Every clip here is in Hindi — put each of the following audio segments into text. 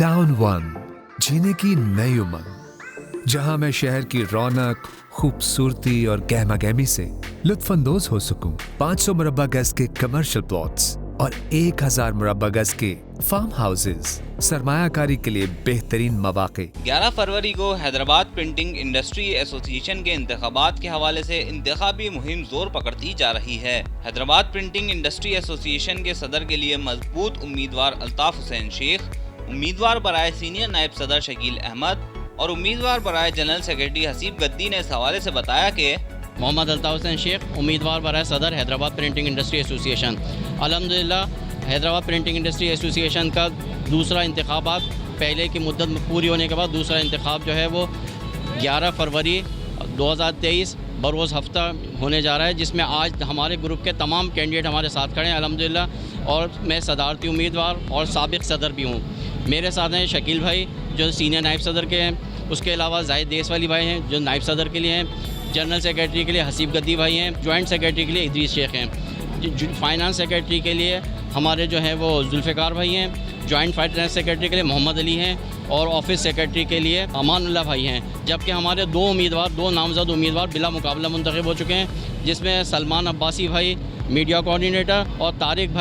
टाउन वन, जीने की नई उमंग, जहां मैं शहर की रौनक, खूबसूरती और गहमा गहमी से लुत्फानंदोज हो सकूं। 500 मुरब्बा गज के कमर्शियल प्लॉट्स और 1000 मुरब्बा गज के फार्म हाउसेज, सरमायाकारी के लिए बेहतरीन मौके। 11 फरवरी को हैदराबाद प्रिंटिंग इंडस्ट्री एसोसिएशन के इंतखाबात के हवाले से इंतखाबी मुहिम जोर पकड़ती जा रही है। हैदराबाद प्रिंटिंग इंडस्ट्री एसोसिएशन के सदर के लिए मजबूत उम्मीदवार अल्ताफ हुसैन शेख, उम्मीदवार बराए सीनियर नायब सदर शकील अहमद और उम्मीदवार बराए जनरल सेक्रेटरी हसीब गद्दी ने इस हवाले से बताया कि मोहम्मद अल्ताफ हुसैन शेख, उम्मीदवार बराए सदर हैदराबाद प्रिंटिंग इंडस्ट्री एसोसिएशन। अल्हम्दुलिल्लाह हैदराबाद प्रिंटिंग इंडस्ट्री एसोसिएशन का दूसरा इंतखाबात पहले की मुद्दत पूरी होने के बाद दूसरा इंतखाब जो है वो 11 फरवरी 2023 बरोज़ हफ्ता होने जा रहा है, जिसमें आज हमारे ग्रुप के तमाम कैंडिडेट हमारे साथ खड़े हैं अल्हम्दुलिल्लाह। और मैं सदारती उम्मीदवार और साबिक़ सदर भी हूँ। मेरे साथ हैं शकील भाई जो सीनियर नायब सदर के हैं, उसके अलावा जाहिद देसवाली भाई हैं जो नायब सदर के लिए हैं, जनरल सेक्रेटरी के लिए हसीब गद्दी भाई हैं, जॉइंट सेक्रेटरी के लिए इदरीस शेख हैं, फाइनेंस सेक्रेटरी के लिए हमारे जो हैं वो जुल्फ़िकार भाई हैं, जॉइंट फाइनेंस सेक्रेटरी के लिए मोहम्मद अली हैं और ऑफिस सेक्रेटरी के लिए अमानुल्लाह भाई हैं। जबकि हमारे दो नामज़द उम्मीदवार बिला मुकाबला मुंतखब हो चुके हैं, जिसमें सलमान अब्बासी भाई मीडिया कोऑर्डिनेटर और तारिक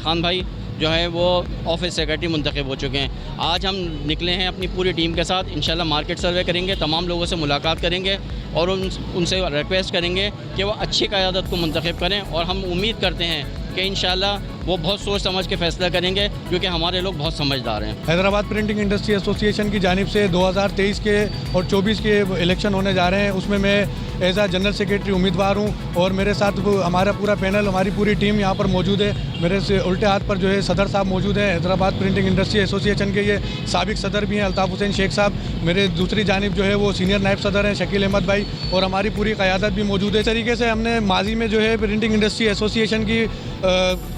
खान भाई जो है वो ऑफिस सेक्रेटरी मुंतखब हो चुके हैं। आज हम निकले हैं अपनी पूरी टीम के साथ, इंशाल्लाह मार्केट सर्वे करेंगे, तमाम लोगों से मुलाकात करेंगे और उनसे रिक्वेस्ट करेंगे कि वो अच्छी क़यादत को मुंतखब करें। और हम उम्मीद करते हैं कि इंशाल्लाह वो बहुत सोच समझ के फ़ैसला करेंगे, क्योंकि हमारे लोग बहुत समझदार हैं। हैदराबाद प्रिंटिंग इंडस्ट्री एसोसिएशन की जानिब से 2023 के और 24 के इलेक्शन होने जा रहे हैं, उसमें मैं एज आ जनरल सेक्रेटरी उम्मीदवार हूं और मेरे साथ हमारा पूरा पैनल, हमारी पूरी टीम यहाँ पर मौजूद है। मेरे से उल्टे हाथ पर जो है सदर साहब मौजूद हैं, हैदराबाद प्रिंटिंग इंडस्ट्री एसोसिएशन के ये साबिक़ सदर भी हैं अल्ताफ़ हुसैन शेख साहब। मेरे दूसरी जानिब जो है वो सीनियर नायब सदर हैं शकील अहमद भाई और हमारी पूरी क़यादत भी मौजूद है। इस तरीके से हमने माजी में जो है प्रिंटिंग इंडस्ट्री एसोसिएशन की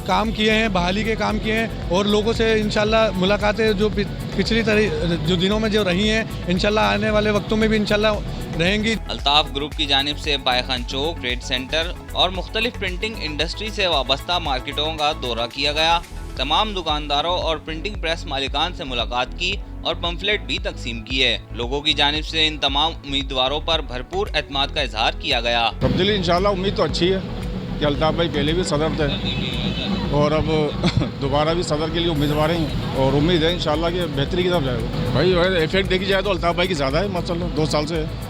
काम किए हैं, बहाली के काम किए हैं और लोगों से इंशाल्लाह मुलाकातें जो पिछली जो दिनों में जो रही हैं, इंशाल्लाह आने वाले वक्तों में भी इंशाल्लाह रहेंगी। अल्ताफ ग्रुप की जानिब से बायखान चौक, ट्रेड सेंटर और मुख्तलिफ प्रिंटिंग इंडस्ट्री से वाबस्ता मार्केटों का दौरा किया गया। तमाम दुकानदारों और प्रिंटिंग प्रेस मालिकान से मुलाकात की और पम्फलेट भी तकसीम किए। लोगों की जानिब से इन तमाम उम्मीदवारों पर भरपूर एतमाद का इजहार किया गया। तब्दीली इंशाल्लाह उम्मीद तो अच्छी है कि अल्ताफ भाई पहले भी सदर थे और अब दोबारा भी सदर के लिए उम्मीदवार हैं और उम्मीद है इंशाल्लाह कि बेहतरी की तरफ जाएगा। भाई इफेक्ट देखी जाए तो अल्ताफ भाई की ज़्यादा है, माशाल्लाह 2 साल से है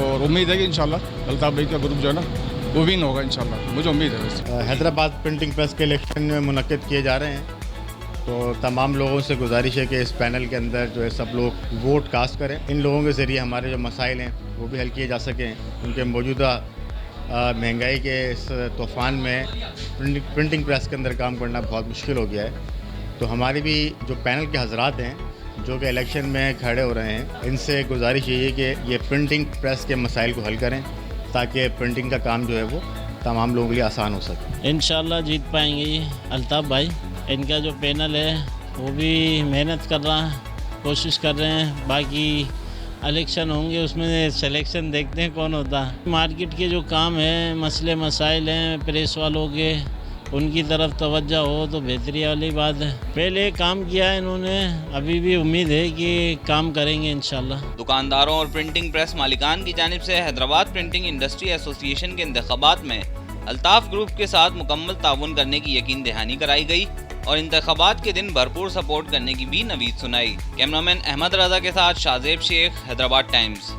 और उम्मीद है कि इंशाल्लाह अल्ताफ भाई का ग्रुप जो है ना वो विन होगा इंशाल्लाह, मुझे उम्मीद है। हैदराबाद प्रिंटिंग प्रेस के इलेक्शन में मुनक्किद किए जा रहे हैं, तो तमाम लोगों से गुजारिश है कि इस पैनल के अंदर जो है सब लोग वोट कास्ट करें। इन लोगों के ज़रिए हमारे जो मसाइल हैं वो भी हल किए जा सकें। उनके मौजूदा महंगाई के इस तूफ़ान में प्रिंटिंग प्रेस के अंदर काम करना बहुत मुश्किल हो गया है। तो हमारी भी जो पैनल के हजरात हैं जो कि इलेक्शन में खड़े हो रहे हैं, इनसे गुजारिश यही है कि ये प्रिंटिंग प्रेस के मसाइल को हल करें ताकि प्रिंटिंग का काम जो है वो तमाम लोगों के लिए आसान हो सके। इंशाल्लाह जीत पाएंगे अल्ताफ़ भाई। इनका जो पैनल है वो भी मेहनत कर रहा है, कोशिश कर रहे हैं। बाकी इलेक्शन होंगे उसमें सिलेक्शन देखते हैं कौन होता है। मार्केट के जो काम है, मसले मसाइल हैं प्रेस वालों के, उनकी तरफ तवज्जो हो तो बेहतरी वाली बात है। पहले काम किया है इन्होंने, अभी भी उम्मीद है कि काम करेंगे इंशाल्लाह। दुकानदारों और प्रिंटिंग प्रेस मालिकान की जानिब से हैदराबाद प्रिंटिंग इंडस्ट्री एसोसिएशन के इंतखाबात में अल्ताफ ग्रुप के साथ मुकम्मल ताउन करने की यकीन दहानी कराई गई और इंतखाबात के दिन भरपूर सपोर्ट करने की भी नवीद सुनाई। कैमरामैन अहमद रजा के साथ शाहजेब शेख, हैदराबाद टाइम्स।